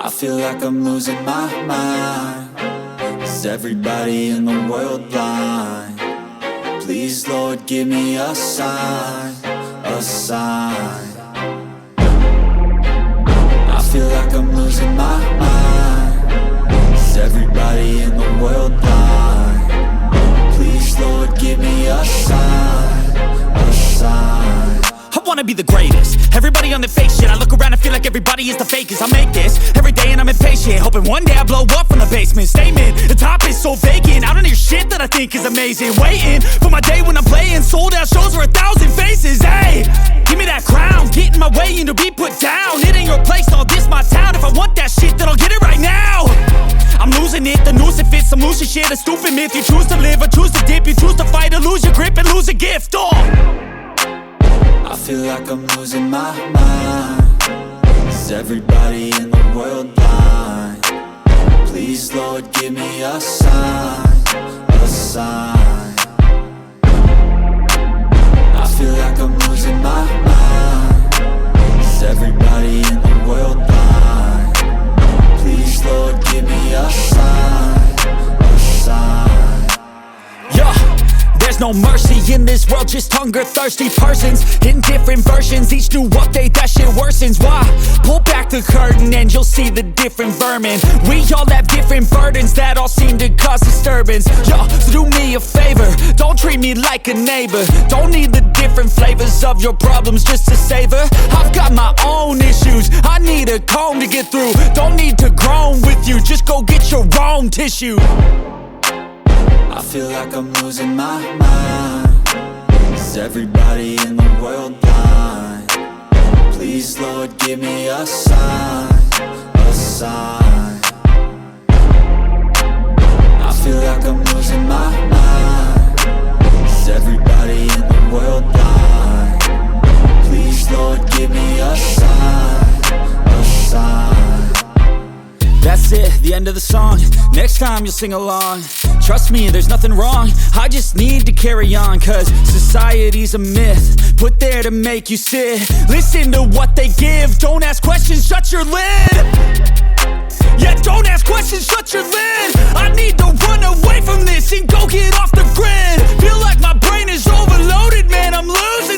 I feel like I'm losing my mind. Is everybody in the world blind? Please, Lord, give me a sign, a sign. I feel like I'm losing my mind. Is everybody in the world blind? Please, Lord, give me a sign, a sign. I wanna be the greatest. Everybody on the fake shit. I look around and feel like everybody is the fakest. I make this every day and I'm impatient, hoping one day I blow up from the basement. Statement, the top is so vacant. I don't hear shit that I think is amazing. Waiting for my day when I'm playing sold out shows for 1,000 faces. Hey, give me that crown, get in my way and to be put down. It ain't your place, no, this my town. If I want that shit, then I'll get it right now. I'm losing it, the noose it fits. I'm losing shit, a stupid myth. You choose to live or choose to dip. You choose to fight or lose your grip and lose a gift. I feel like I'm losing my mind. Is everybody in the world blind? Please, Lord, give me a sign, a sign. I feel like I'm losing my mind. Is everybody in the world blind? Please, Lord, give me a sign, a sign. Yeah. There's no mercy in this world, just hunger-thirsty persons in different versions. Each new update, that shit worsens. Why? Pull back the curtain and you'll see the different vermin. We all have different burdens that all seem to cause disturbance. Yo, so do me a favor, don't treat me like a neighbor. Don't need the different flavors of your problems just to savor. I've got my own issues, I need a comb to get through. Don't need to groan with you, just go get your own tissue. I feel like I'm losing my mind. Is everybody in the world blind? Please, Lord, give me a sign, a sign. I feel like I'm losing my mind. Is everybody in the world blind? Please, Lord, give me a sign, a sign. That's it, the end of the song. Next time you'll sing along. Trust me, there's nothing wrong. I just need to carry on, cause society's a myth put there to make you sit. Listen to what they give. Don't ask questions, shut your lid. Yeah, don't ask questions, shut your lid. I need to run away from this and go get off the grid. Feel like my brain is overloaded, man, I'm losing